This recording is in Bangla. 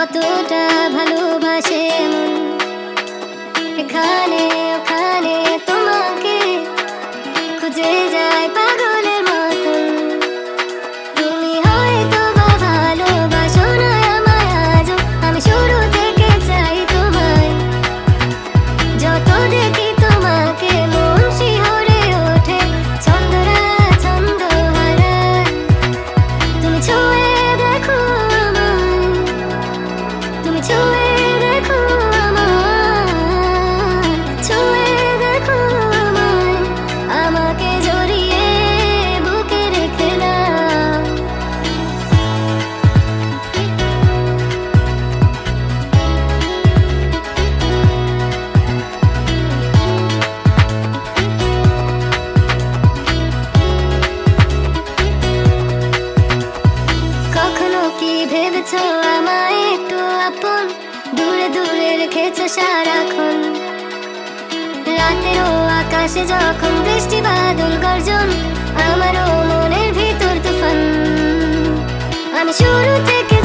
কতটা ভালোবাসে মন, এখানে ওখানে তোমাকে খুঁজে যায় পাগলের মতন। তুমি হয়তো বা ভালোবাসো না আমায় আজও, আমি শুরু থেকে চাই তোমায়। যত দেখি তোমাকে মন শিহরে ওঠে, ছন্দরা ছন্দ হারায়। তুমি ছুঁয়ে দেখো আমায়, তুমি ছুঁয়ে দেখো আমায়, ছুঁয়ে দেখো আমায়, আমাকে জড়িয়ে বুকে রেখে দাও। কখনো কি ভেবেছো আমায় একটু আপন, দূরে দূরে রেখেছো সারাক্ষণ। রাতেরও আকাশে যখন বৃষ্টি বাদল গর্জন, আমারও মনের ভিতর তুফান। আমি শুরু থেকে